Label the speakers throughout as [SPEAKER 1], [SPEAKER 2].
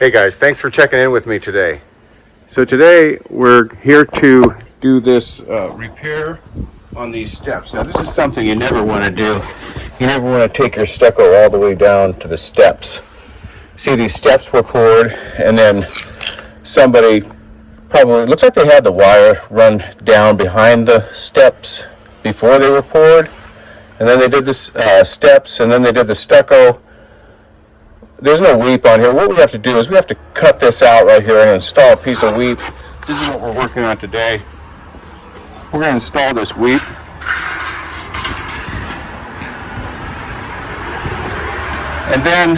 [SPEAKER 1] Hey guys, thanks for checking in with me today. So today we're here to do this repair on these steps. Now this is something you never want to do. You never want to take your stucco all the way down to the steps. See, these steps were poured and then somebody probably, looks like they had the wire run down behind the steps before they were poured. And then they did this steps and then they did the stucco. There's no weep on here. What we have to do is we have to cut this out right here and install a piece of weep. This is what we're working on today. We're going to install this weep. And then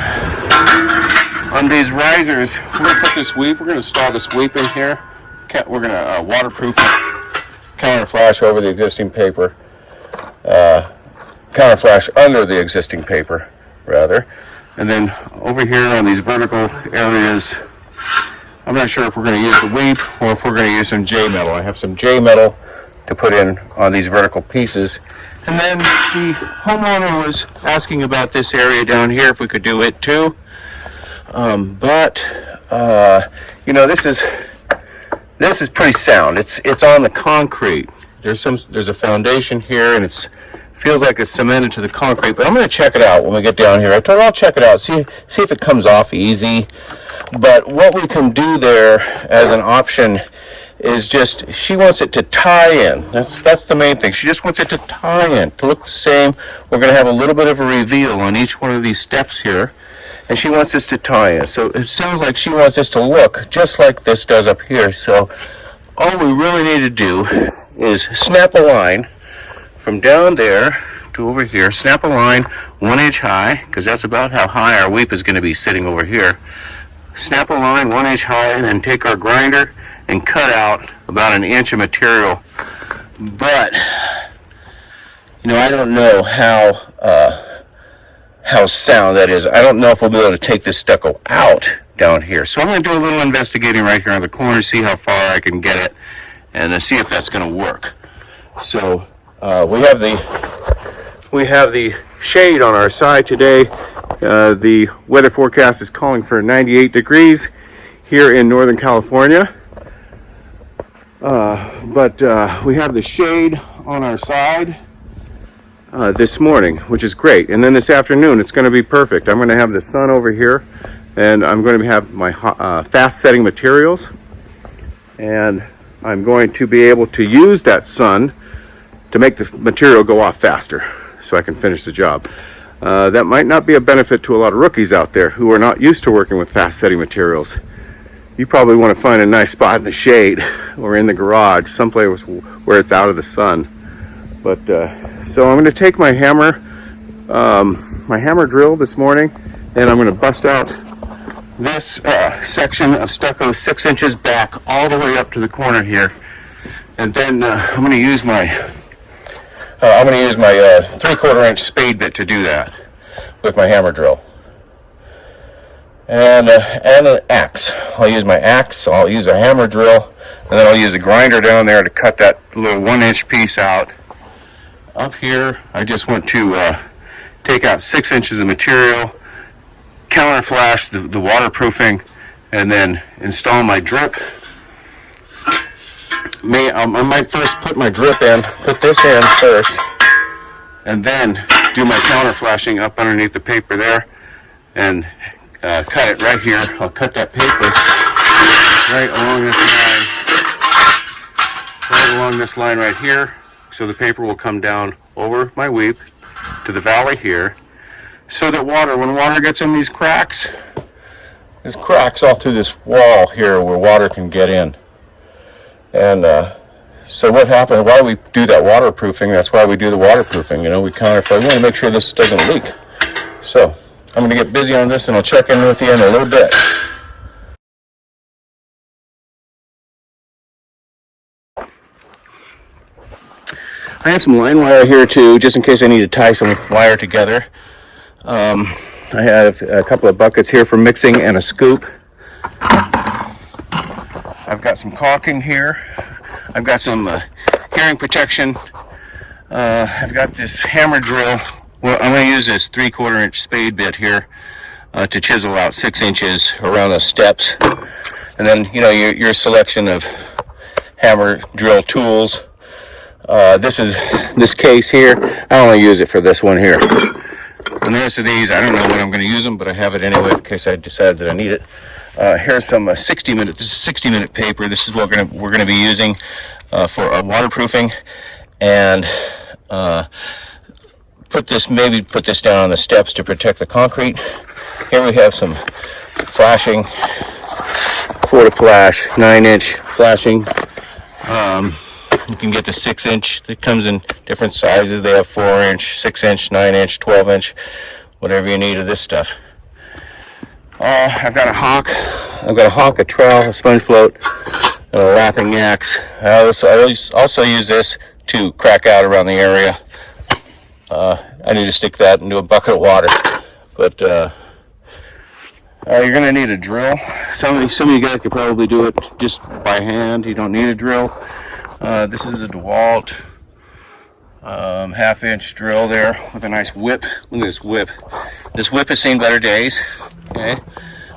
[SPEAKER 1] on these risers, we're going to put this weep. We're going to install this weep in here. We're going to waterproof it, counter flash over the existing paper. Counter flash under the existing paper, rather. And then over here on these vertical areas, I'm not sure if we're going to use the weep or if we're going to use some J metal. I have some J metal to put in on these vertical pieces. And then the homeowner was asking about this area down here, if we could do it too. You know, this is pretty sound. It's on the concrete. There's a foundation here, and feels like it's cemented to the concrete, but I'm going to check it out when we get down here. I told her I'll check it out, see if it comes off easy. But what we can do there as an option is just, she wants it to tie in. That's the main thing. She just wants it to tie in, to look the same. We're going to have a little bit of a reveal on each one of these steps here, and she wants this to tie in. So it sounds like she wants this to look just like this does up here. So all we really need to do is snap a line from down there to over here. Snap a line 1 inch high, because that's about how high our weep is going to be sitting over here. Snap a line 1 inch high, and then take our grinder and cut out about 1 inch of material. But you know, I don't know how sound that is. I don't know if we'll be able to take this stucco out down here. So I'm going to do a little investigating right here on the corner, see how far I can get it, and see if that's going to work. So we have the shade on our side today. The weather forecast is calling for 98 degrees here in Northern California. But we have the shade on our side this morning, which is great. And then this afternoon, it's going to be perfect. I'm going to have the sun over here, and I'm going to have my fast setting materials. And I'm going to be able to use that sun to make the material go off faster so I can finish the job. That might not be a benefit to a lot of rookies out there who are not used to working with fast setting materials. You probably want to find a nice spot in the shade or in the garage, someplace where it's out of the sun. But so I'm going to take my hammer drill this morning, and I'm going to bust out this section of stucco 6 inches back all the way up to the corner here. And then I'm going to use my 3/4 inch spade bit to do that with my hammer drill. And an axe. I'll use my axe, I'll use a hammer drill, and then I'll use a grinder down there to cut that little 1 inch piece out. Up here, I just want to take out 6 inches of material, counter flash the waterproofing, and then install my drip. I might first put my drip in, put this in first, and then do my counter flashing up underneath the paper there, and cut it right here. I'll cut that paper right along this line right here, so the paper will come down over my weep to the valley here, so that when water gets in these cracks, there's cracks all through this wall here where water can get in. And so what happens, why we do that waterproofing, that's why we do the waterproofing, you know, we counterflow. We want to make sure this doesn't leak. So I'm going to get busy on this, and I'll check in with you in a little bit. I have some line wire here too, just in case I need to tie some wire together. I have a couple of buckets here for mixing and a scoop. I've got some caulking here. I've got some hearing protection. I've got this hammer drill. Well, I'm going to use this 3/4 inch spade bit here. to chisel out 6 inches around the steps. And then, you know, your selection of hammer drill tools. This case here, I only use it for this one here. And the rest of these, I don't know when I'm going to use them, but I have it anyway in case I decide that I need it. Here's some 60-minute. This is 60-minute paper. This is what we're going to be using for waterproofing, and put this down on the steps to protect the concrete. Here we have some flashing, 4-to-flash, 9-inch flashing. You can get the 6-inch. It comes in different sizes. They have 4-inch, 6-inch, 9-inch, 12-inch, whatever you need of this stuff. I've got a hawk. A trowel, a sponge float, and a laughing axe. I also use this to crack out around the area. I need to stick that into a bucket of water, but you're going to need a drill. Some of you guys could probably do it just by hand. You don't need a drill. This is a DeWalt 1/2-inch drill there with a nice whip. Look at this whip. This whip has seen better days. Okay,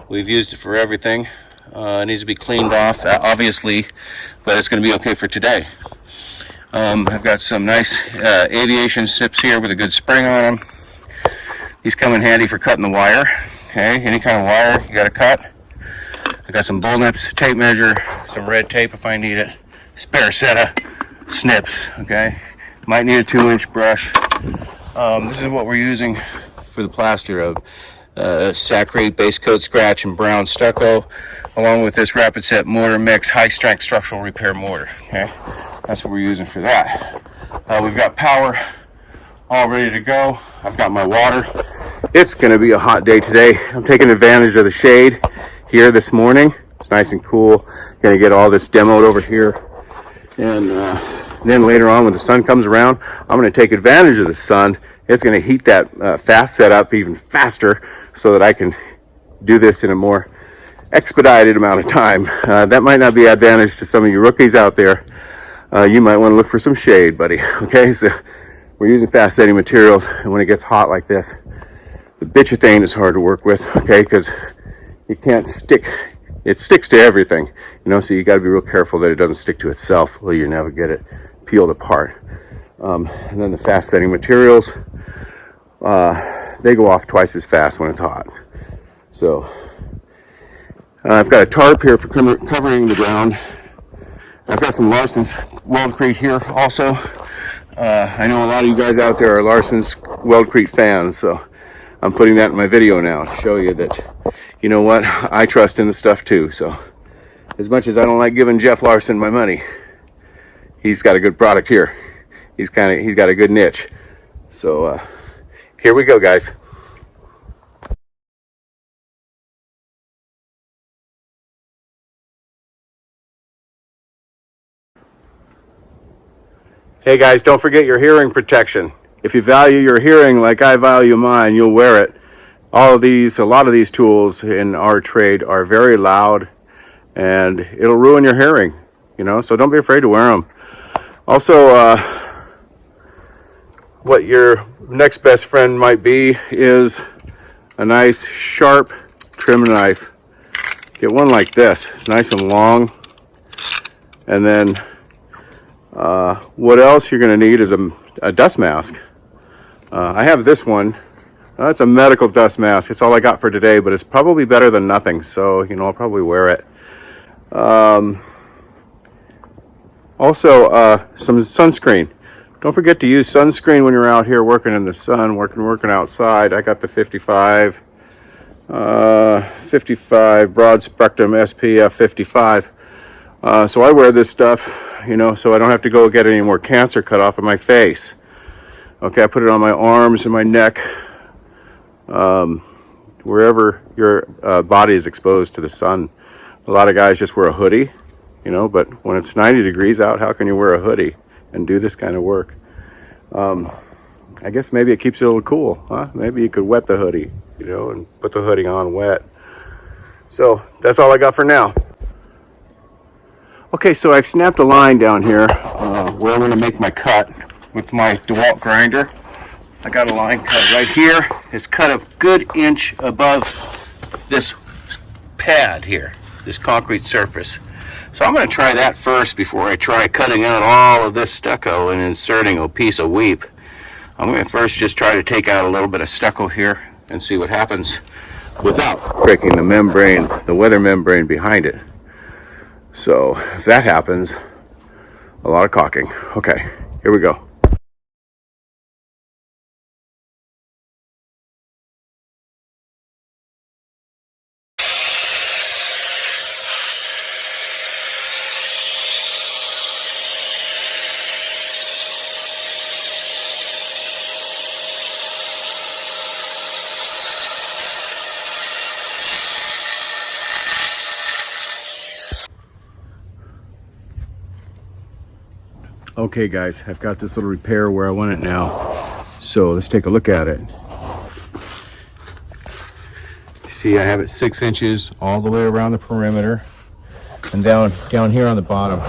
[SPEAKER 1] we've used it for everything. It needs to be cleaned off, obviously, but it's going to be okay for today. I've got some nice aviation snips here with a good spring on them. These come in handy for cutting the wire. Okay, any kind of wire you got to cut. I got some bull nips, tape measure, some red tape if I need it. Spare set of snips. Okay, might need a 2-inch brush. This is what we're using for the plaster of Sacrate base coat scratch and brown stucco, along with this rapid set mortar mix high strength structural repair mortar. Okay, that's what we're using for that. We've got power all ready to go. I've got my water. It's going to be a hot day today. I'm taking advantage of the shade here this morning. It's nice and cool. Going to get all this demoed over here, and then later on when the sun comes around, I'm going to take advantage of the sun. It's going to heat that fast setup even faster so that I can do this in a more expedited amount of time. That might not be advantage to some of you rookies out there. You might want to look for some shade, buddy. Okay, so we're using fast setting materials, and when it gets hot like this, the bitchetane is hard to work with, okay, because it can't stick. It sticks to everything, you know, so you got to be real careful that it doesn't stick to itself or you never get it peeled apart. And then the fast setting materials, they go off twice as fast when it's hot. So I've got a tarp here for covering the ground. I've got some Larson's Weldcrete here also. I know a lot of you guys out there are Larson's Weldcrete fans, so I'm putting that in my video now to show you that, you know what, I trust in the stuff too. So as much as I don't like giving Jeff Larson my money, he's got a good product here. He's got a good niche. So here we go, guys. Hey guys, don't forget your hearing protection. If you value your hearing like I value mine, you'll wear it. A lot of these tools in our trade are very loud, and it'll ruin your hearing, you know, so don't be afraid to wear them. Also, what your next best friend might be is a nice sharp trim knife. Get one like this. It's nice and long. And then what else you're going to need is a dust mask. I have this one. It's a medical dust mask. It's all I got for today, but it's probably better than nothing, so you know, I'll probably wear it. Also some sunscreen. Don't forget to use sunscreen when you're out here working in the sun, working outside. I got the 55 broad spectrum SPF 55. So I wear this stuff, you know, so I don't have to go get any more cancer cut off of my face. Okay, I put it on my arms and my neck, wherever your body is exposed to the sun. A lot of guys just wear a hoodie, you know, but when it's 90 degrees out, how can you wear a hoodie and do this kind of work? I guess maybe it keeps it a little cool, huh? Maybe you could wet the hoodie, you know, and put the hoodie on wet. So that's all I got for now. Okay, so I've snapped a line down here where I'm going to make my cut with my DeWalt grinder. I got a line cut right here. is cut a good inch above this pad here, this concrete surface. So I'm going to try that first before I try cutting out all of this stucco and inserting a piece of weep. I'm going to first just try to take out a little bit of stucco here and see what happens without breaking the membrane, the weather membrane behind it. So if that happens, a lot of caulking. Okay, here we go. Okay guys, I've got this little repair where I want it now. So let's take a look at it. See, I have it 6 inches all the way around the perimeter and down here on the bottom.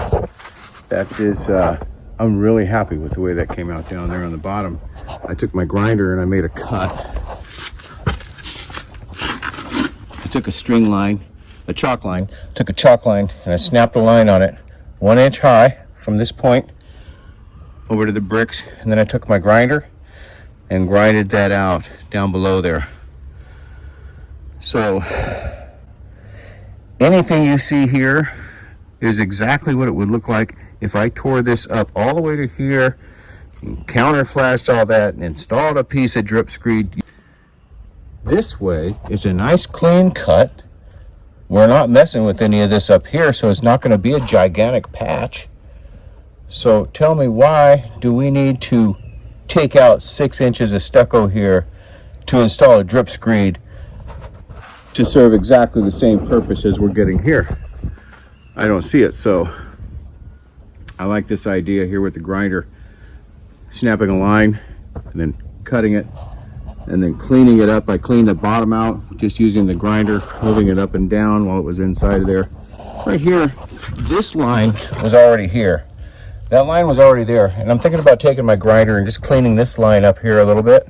[SPEAKER 1] That is, I'm really happy with the way that came out down there on the bottom. I took my grinder and I made a cut. I took a string line, a chalk line, and I snapped a line on it 1 inch high from this point over to the bricks, and then I took my grinder and grinded that out down below there. So anything you see here is exactly what it would look like if I tore this up all the way to here, counter flashed all that, and installed a piece of drip screed. This way is a nice clean cut. We're not messing with any of this up here, so it's not going to be a gigantic patch. So tell me, why do we need to take out 6 inches of stucco here to install a drip screed to serve exactly the same purpose as we're getting here? I don't see it. So I like this idea here with the grinder, snapping a line and then cutting it and then cleaning it up. I cleaned the bottom out just using the grinder, moving it up and down while it was inside of there. Right here, this line was already here. That line was already there, and I'm thinking about taking my grinder and just cleaning this line up here a little bit.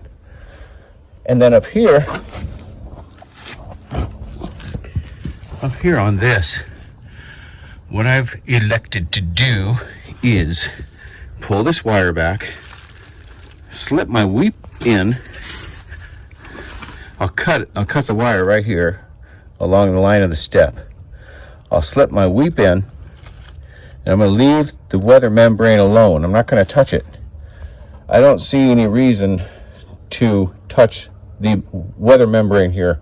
[SPEAKER 1] And then up here on this, what I've elected to do is pull this wire back, slip my weep in. I'll cut the wire right here along the line of the step. I'll slip my weep in, and I'm going to leave the weather membrane alone. I'm not going to touch it. I don't see any reason to touch the weather membrane here.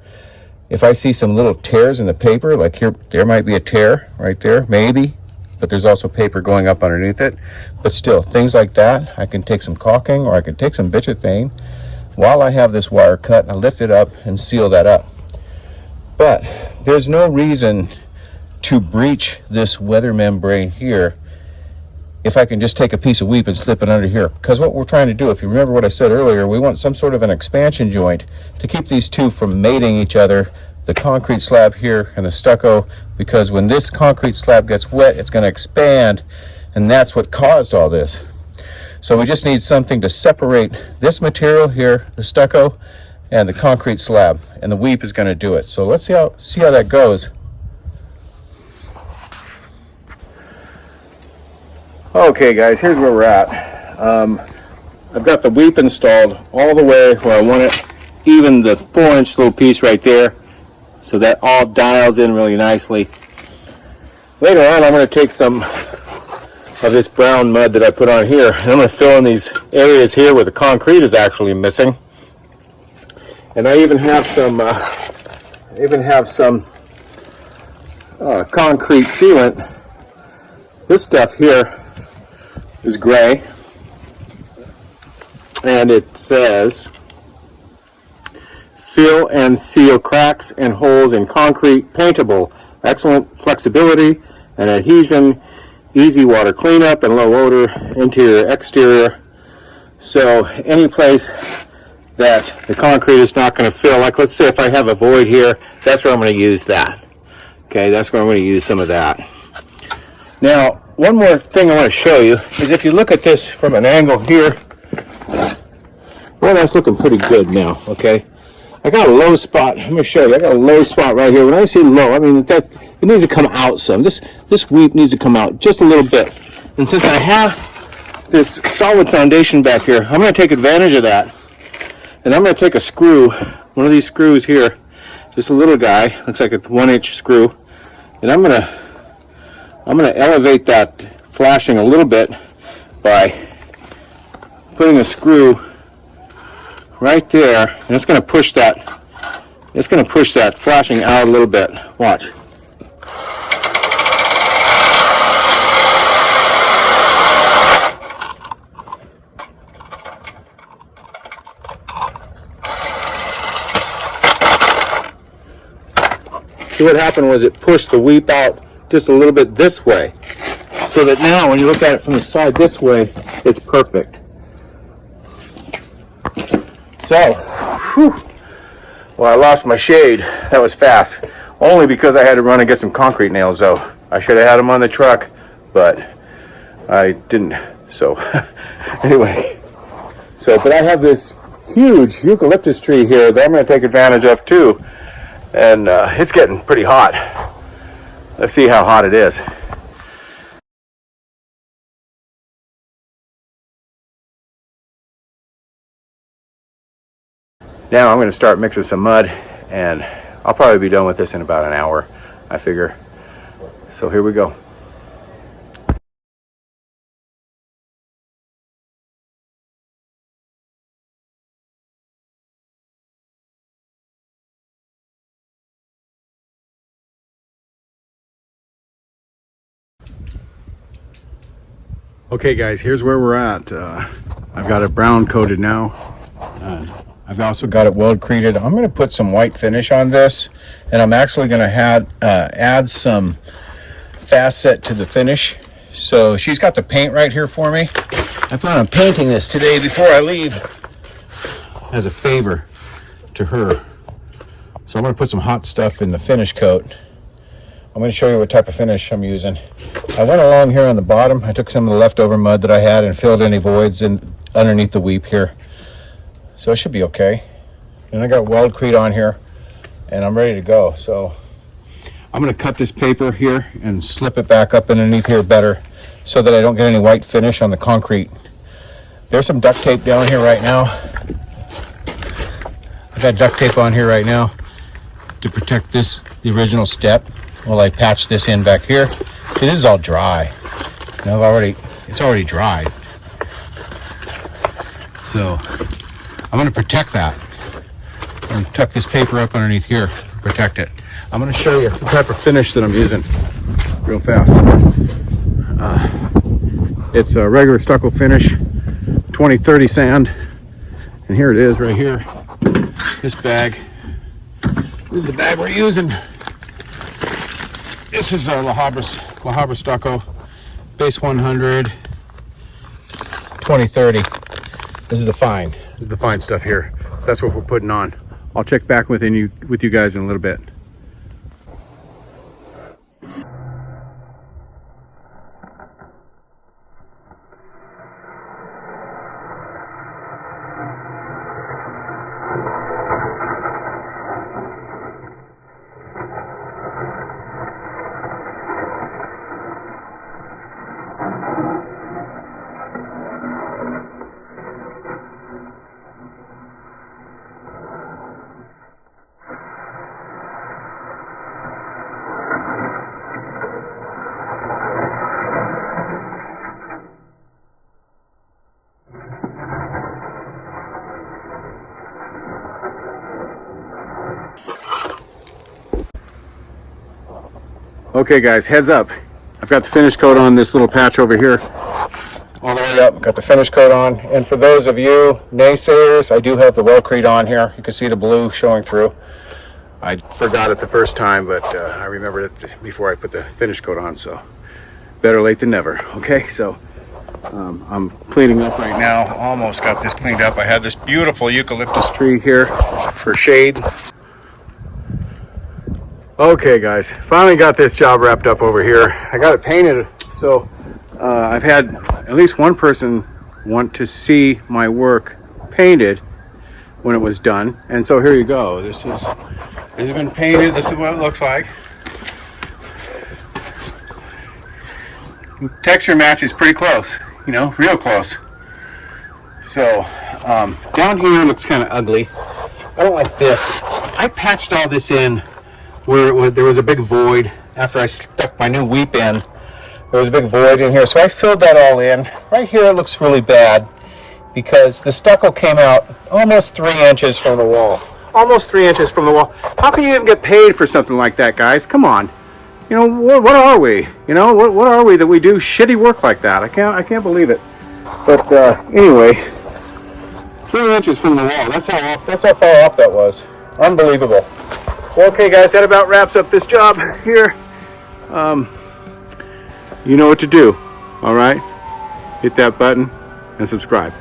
[SPEAKER 1] If I see some little tears in the paper, like here, there might be a tear right there, maybe, but there's also paper going up underneath it. But still, things like that, I can take some caulking or I can take some bitumen while I have this wire cut, and I lift it up and seal that up. But there's no reason to breach this weather membrane here if I can just take a piece of weep and slip it under here. Because what we're trying to do, if you remember what I said earlier, we want some sort of an expansion joint to keep these two from mating each other, the concrete slab here and the stucco, because when this concrete slab gets wet, it's going to expand, and that's what caused all this. So we just need something to separate this material here, the stucco, and the concrete slab, and the weep is going to do it. So let's see how that goes. Okay guys, here's where we're at. I've got the weep installed all the way where I want it, even the 4-inch little piece right there, so that all dials in really nicely. Later on, I'm going to take some of this brown mud that I put on here, and I'm going to fill in these areas here where the concrete is actually missing. And I even have some concrete sealant. This stuff here is gray, and it says fill and seal cracks and holes in concrete, paintable, excellent flexibility and adhesion, easy water cleanup and low odor, interior, exterior. So any place that the concrete is not going to fill, like let's say if I have a void here, that's where I'm going to use that. Okay, that's where I'm going to use some of that. Now, one more thing I want to show you is if you look at this from an angle here, well, that's looking pretty good now, okay? I got a low spot. I'm gonna show you. I got a low spot right here. When I say low, I mean that it needs to come out some. This weep needs to come out just a little bit. And since I have this solid foundation back here, I'm gonna take advantage of that. And I'm gonna take a screw, one of these screws here, just a little guy, looks like a 1-inch screw, and I'm gonna elevate that flashing a little bit by putting a screw right there, and it's going to push that flashing out a little bit. Watch. See, what happened was it pushed the weep out just a little bit this way, so that now when you look at it from the side this way, it's perfect. So, whew, well, I lost my shade. That was fast. Only because I had to run and get some concrete nails, though. I should have had them on the truck, but I didn't. So, anyway. But I have this huge eucalyptus tree here that I'm going to take advantage of, too. And it's getting pretty hot. Let's see how hot it is. Now I'm going to start mixing some mud, and I'll probably be done with this in about an hour, I figure. So here we go. Okay guys, here's where we're at. I've got it brown coated now. I've also got it weld created. I'm going to put some white finish on this, and I'm actually going to add some fast set to the finish. So she's got the paint right here for me. I plan on painting this today before I leave as a favor to her. So I'm going to put some hot stuff in the finish coat. I'm going to show you what type of finish I'm using. I went along here on the bottom. I took some of the leftover mud that I had and filled any voids in underneath the weep here. So it should be okay. And I got Weldcrete on here, and I'm ready to go. So I'm going to cut this paper here and slip it back up underneath here better so that I don't get any white finish on the concrete. There's some duct tape down here right now. I've got duct tape on here right now to protect the original step while I patch this in back here. See, this is all dry. You know, it's already dried. So I'm going to protect that. I'm going to tuck this paper up underneath here, protect it. I'm going to show you the type of finish that I'm using real fast. It's a regular stucco finish, 2030 sand. And here it is right here. This bag. This is the bag we're using. This is La Habra Stucco, base 100, 2030. This is the fine. This is the fine stuff here. So that's what we're putting on. I'll check back with you guys in a little bit. Okay guys, heads up. I've got the finish coat on this little patch over here. All the way up, got the finish coat on. And for those of you naysayers, I do have the Weldcrete on here. You can see the blue showing through. I forgot it the first time, but I remembered it before I put the finish coat on, so better late than never. Okay, so I'm cleaning up right now. Almost got this cleaned up. I had this beautiful eucalyptus tree here for shade. Okay guys, finally got this job wrapped up over here. I got it painted, so I've had at least one person want to see my work painted. when it was done. And so here you go. This has been painted. This is what it looks like. Texture match is pretty close, you know, real close. So down here looks kind of ugly. I don't like this. I patched all this in where there was a big void after I stuck my new weep in. There was a big void in here, so I filled that all in. Right here it looks really bad because the stucco came out almost 3 inches from the wall. Almost 3 inches from the wall. How can you even get paid for something like that, guys? Come on. You know, what are we? You know, what are we that we do shitty work like that? I can't believe it. But anyway, 3 inches from the wall. That's how far off that was. Unbelievable. Well, okay, guys, that about wraps up this job here. You know what to do. All right, hit that button and subscribe.